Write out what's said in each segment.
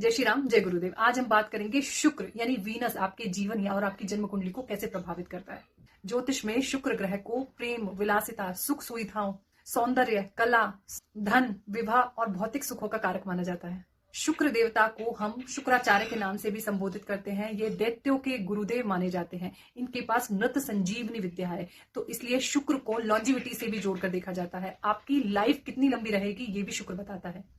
जय श्री राम, जय गुरुदेव। आज हम बात करेंगे शुक्र यानी वीनस आपके जीवन या और आपकी जन्म कुंडली को कैसे प्रभावित करता है। ज्योतिष में शुक्र ग्रह को प्रेम, विलासिता, सुख सुविधाओं, सौंदर्य, कला, धन, विवाह और भौतिक सुखों का कारक माना जाता है। शुक्र देवता को हम शुक्राचार्य के नाम से भी संबोधित करते हैं। ये दैत्यों के गुरुदेव माने जाते हैं। इनके पास नृत संजीवनी विद्या है, तो इसलिए शुक्र को लॉन्जिविटी से भी जोड़कर देखा जाता है। आपकी लाइफ कितनी लंबी रहेगी ये भी शुक्र बताता है।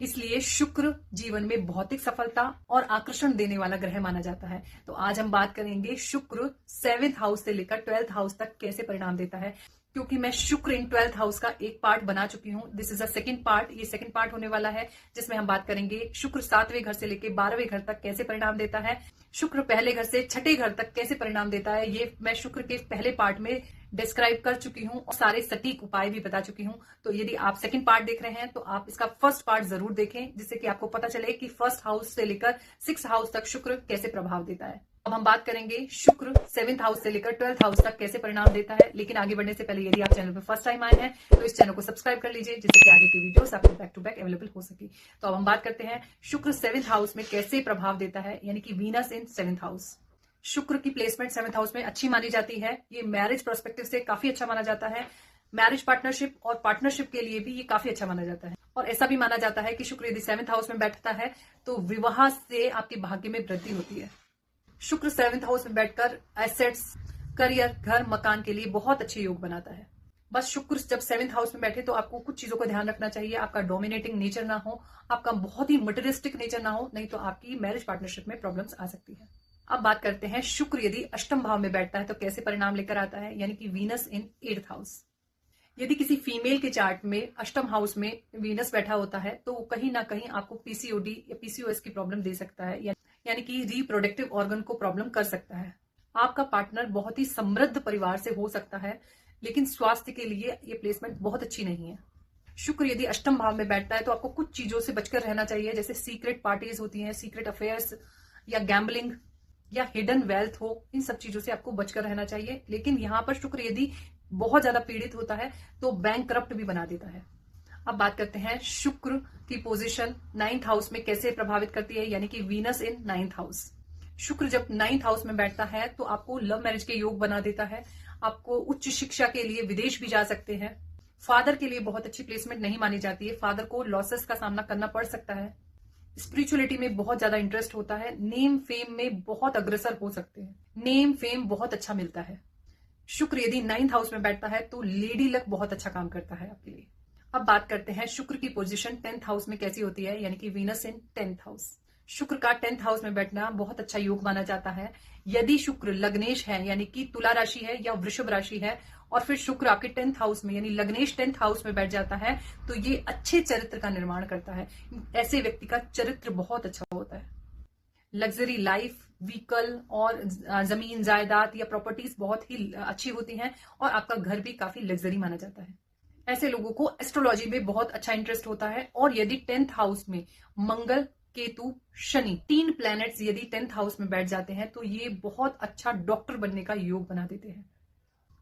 इसलिए शुक्र जीवन में भौतिक सफलता और आकर्षण देने वाला ग्रह माना जाता है। तो आज हम बात करेंगे शुक्र 7th हाउस से लेकर 12th हाउस तक कैसे परिणाम देता है, क्योंकि मैं शुक्र इन 12th हाउस का एक पार्ट बना चुकी हूं। This is a second part. ये सेकंड पार्ट होने वाला है जिसमें हम बात करेंगे शुक्र 7वें घर से लेकर 12वें घर तक कैसे परिणाम देता है, शुक्र पहले घर से 6ठे घर तक कैसे परिणाम देता है। ये मैं शुक्र के पहले पार्ट में डिस्क्राइब कर चुकी हूं और सारे सटीक उपाय भी बता चुकी हूं। तो यदि आप सेकंड पार्ट देख रहे हैं तो आप इसका फर्स्ट पार्ट जरूर देखें, जिससे कि आपको पता चले कि 1st हाउस से लेकर 6th हाउस तक शुक्र कैसे प्रभाव देता है। अब हम बात करेंगे शुक्र 7th हाउस से लेकर 12th हाउस तक कैसे परिणाम देता है। लेकिन आगे बढ़ने से पहले यदि आप चैनल पर फर्स्ट टाइम आए हैं तो इस चैनल को सब्सक्राइब कर लीजिए, जिससे कि आगे की वीडियोस आपको बैक टू बैक अवेलेबल हो सके। तो अब हम बात करते हैं शुक्र 7th हाउस में कैसे प्रभाव देता है, यानी कि वीनस इन 7th हाउस। शुक्र की प्लेसमेंट 7th हाउस में अच्छी मानी जाती है। ये मैरिज पर्सपेक्टिव से काफी अच्छा माना जाता है। मैरिज पार्टनरशिप और पार्टनरशिप के लिए भी ये काफी अच्छा माना जाता है। और ऐसा भी माना जाता है कि शुक्र यदि 7th हाउस में बैठता है तो विवाह से आपके भाग्य में वृद्धि होती है। शुक्र 7th हाउस में बैठकर एसेट्स, करियर, घर, मकान के लिए बहुत अच्छे योग बनाता है। बस शुक्र जब 7th हाउस में बैठे तो आपको कुछ चीजों का ध्यान रखना चाहिए। आपका डोमिनेटिंग नेचर ना हो, आपका बहुत ही मटेरियलिस्टिक नेचर ना हो, नहीं तो आपकी मैरिज पार्टनरशिप में प्रॉब्लम्स आ सकती है। अब बात करते हैं शुक्र यदि अष्टम भाव में बैठता है तो कैसे परिणाम लेकर आता है, यानी कि वीनस इन 8th हाउस। यदि किसी फीमेल के चार्ट में अष्टम हाउस में वीनस बैठा होता है तो कहीं ना कहीं आपको पीसीओडी या पीसीओएस की प्रॉब्लम दे सकता है, यानी कि रिप्रोडक्टिव ऑर्गन को प्रॉब्लम कर सकता है। आपका पार्टनर बहुत ही समृद्ध परिवार से हो सकता है, लेकिन स्वास्थ्य के लिए ये प्लेसमेंट बहुत अच्छी नहीं है। शुक्र यदि अष्टम भाव में बैठता है तो आपको कुछ चीजों से बचकर रहना चाहिए, जैसे सीक्रेट पार्टीज होती हैं, सीक्रेट अफेयर्स या गैम्बलिंग या हिडन वेल्थ हो, इन सब चीजों से आपको बचकर रहना चाहिए। लेकिन यहाँ पर शुक्र यदि बहुत ज्यादा पीड़ित होता है तो बैंक करप्ट भी बना देता है। अब बात करते हैं शुक्र की पोजीशन 9th हाउस में कैसे प्रभावित करती है, यानी कि वीनस इन 9th हाउस। शुक्र जब 9th हाउस में बैठता है तो आपको लव मैरिज के योग बना देता है। आपको उच्च शिक्षा के लिए विदेश भी जा सकते हैं। फादर के लिए बहुत अच्छी प्लेसमेंट नहीं मानी जाती है। फादर को लॉसेस का सामना करना पड़ सकता है। स्पिरिचुअलिटी में बहुत ज्यादा इंटरेस्ट होता है। नेम फेम में बहुत अग्रसर हो सकते हैं। नेम फेम बहुत अच्छा मिलता है। शुक्र यदि 9th हाउस में बैठता है तो लेडी लक बहुत अच्छा काम करता है आपके लिए। अब बात करते हैं शुक्र की पोजीशन 10th हाउस में कैसी होती है, यानी कि वीनस इन 10th हाउस। शुक्र का 10th हाउस में बैठना बहुत अच्छा योग माना जाता है। यदि शुक्र लग्नेश है, यानी कि तुला राशि है या वृषभ राशि है, और फिर शुक्र आपके 10th हाउस में यानी लग्नेश 10th हाउस में बैठ जाता है तो ये अच्छे चरित्र का निर्माण करता है। ऐसे व्यक्ति का चरित्र बहुत अच्छा होता है। लग्जरी लाइफ, व्हीकल और जमीन जायदाद या प्रॉपर्टीज बहुत ही अच्छी होती हैं और आपका घर भी काफी लग्जरी माना जाता है। ऐसे लोगों को एस्ट्रोलॉजी में बहुत अच्छा इंटरेस्ट होता है। और यदि 10th हाउस में मंगल, केतु, शनि 3 प्लैनेट्स यदि 10th हाउस में बैठ जाते हैं तो ये बहुत अच्छा डॉक्टर बनने का योग बना देते हैं।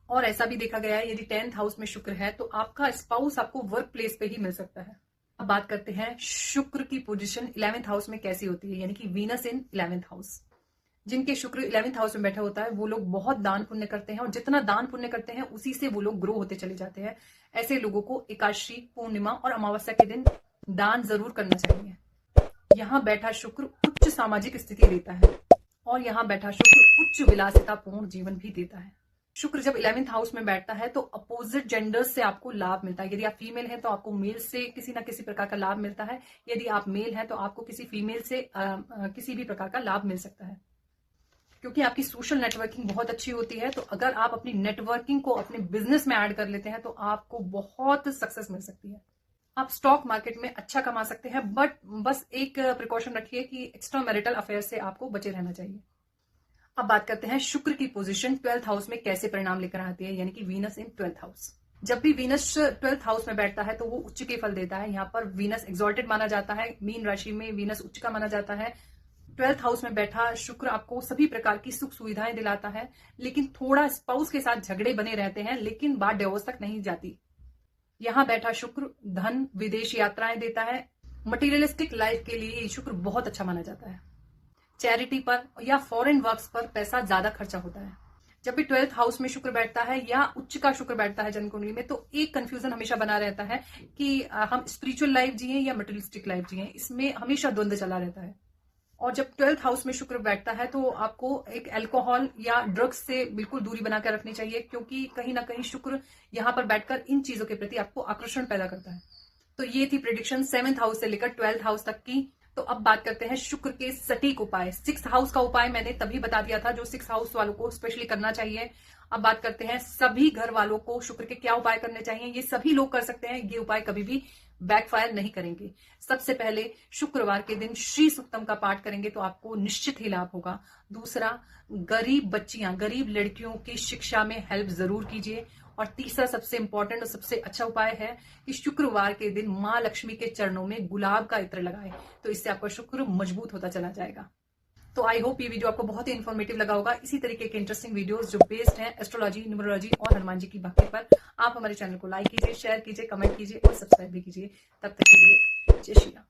और ऐसा भी देखा गया है यदि 10th हाउस में शुक्र है तो आपका स्पाउस आपको वर्क प्लेस पे ही मिल सकता है। अब बात करते हैं शुक्र की पोजीशन 11th हाउस में कैसी होती है, यानी कि वीनस इन 11th हाउस। जिनके शुक्र 11th हाउस में बैठा होता है वो लोग बहुत दान पुण्य करते हैं और जितना दान पुण्य करते हैं उसी से वो लोग ग्रो होते चले जाते हैं। ऐसे लोगों को एकादशी, पूर्णिमा और अमावस्या के दिन दान जरूर करना चाहिए। यहाँ बैठा शुक्र उच्च सामाजिक स्थिति देता है और यहाँ बैठा शुक्र उच्च विलासितापूर्ण जीवन भी देता है। शुक्र जब 11th हाउस में बैठता है तो अपोजिट जेंडर्स से आपको लाभ मिलता है। यदि आप फीमेल हैं तो आपको मेल से किसी ना किसी प्रकार का लाभ मिलता है। यदि आप मेल हैं तो आपको किसी फीमेल से किसी भी प्रकार का लाभ मिल सकता है, क्योंकि आपकी सोशल नेटवर्किंग बहुत अच्छी होती है। तो अगर आप अपनी नेटवर्किंग को अपने बिजनेस में ऐड कर लेते हैं तो आपको बहुत सक्सेस मिल सकती है। आप स्टॉक मार्केट में अच्छा कमा सकते हैं, बट बस एक प्रिकॉशन रखिए कि एक्स्ट्रा मैरिटल अफेयर से आपको बचे रहना चाहिए। अब बात करते हैं शुक्र की पोजीशन 12th हाउस में कैसे परिणाम लेकर आती है, यानी कि वीनस इन 12th हाउस। जब भी वीनस 12th हाउस में बैठता है तो वो उच्च के फल देता है। यहाँ पर वीनस एक्सॉल्टेड माना जाता है। मीन राशि में वीनस उच्च का माना जाता है। 12th हाउस में बैठा शुक्र आपको सभी प्रकार की सुख सुविधाएं दिलाता है, लेकिन थोड़ा स्पाउस के साथ झगड़े बने रहते हैं, लेकिन बात डिवोर्स तक नहीं जाती। यहाँ बैठा शुक्र धन, विदेश यात्राएं देता है, मटीरियलिस्टिक लाइफ के लिए शुक्र बहुत अच्छा माना जाता है। चैरिटी पर या फॉरेन वर्क्स पर पैसा ज्यादा खर्चा होता है। जब भी 12th हाउस में शुक्र बैठता है या उच्च का शुक्र बैठता है जन्म कुंडली में, तो एक कंफ्यूजन हमेशा बना रहता है कि हम स्पिरिचुअल लाइफ जिए या मटेरियलिस्टिक लाइफ जिए, इसमें हमेशा द्वंद्व चला रहता है। और जब 12th हाउस में शुक्र बैठता है तो आपको एक अल्कोहल या ड्रग्स से बिल्कुल दूरी बनाकर रखनी चाहिए, क्योंकि कहीं ना कहीं शुक्र यहाँ पर बैठकर इन चीजों के प्रति आपको आकर्षण पैदा करता है। तो ये थी प्रिडिक्शन 7th हाउस से लेकर 12th हाउस तक की। तो अब बात करते हैं शुक्र के सटीक उपाय। 6th हाउस का उपाय मैंने तभी बता दिया था जो 6th हाउस वालों को स्पेशली करना चाहिए। अब बात करते हैं सभी घर वालों को शुक्र के क्या उपाय करने चाहिए। ये सभी लोग कर सकते हैं, ये उपाय कभी भी बैकफायर नहीं करेंगे। सबसे पहले शुक्रवार के दिन श्री सुक्तम का पाठ करेंगे तो आपको निश्चित ही लाभ होगा। दूसरा, गरीब बच्चियां, गरीब लड़कियों की शिक्षा में हेल्प जरूर कीजिए। और तीसरा सबसे इंपॉर्टेंट और सबसे अच्छा उपाय है कि शुक्रवार के दिन मां लक्ष्मी के चरणों में गुलाब का इत्र लगाएं, तो इससे आपका शुक्र मजबूत होता चला जाएगा। तो आई होप ये वीडियो आपको बहुत ही इन्फॉर्मेटिव लगा होगा। इसी तरीके के इंटरेस्टिंग वीडियोस जो बेस्ड हैं एस्ट्रोलॉजी, न्यूमरोलॉजी और हनुमान जी की भक्ति पर, आप हमारे चैनल को लाइक कीजिए, शेयर कीजिए, कमेंट कीजिए और सब्सक्राइब भी कीजिए। तब तक के लिए जय श्री राम।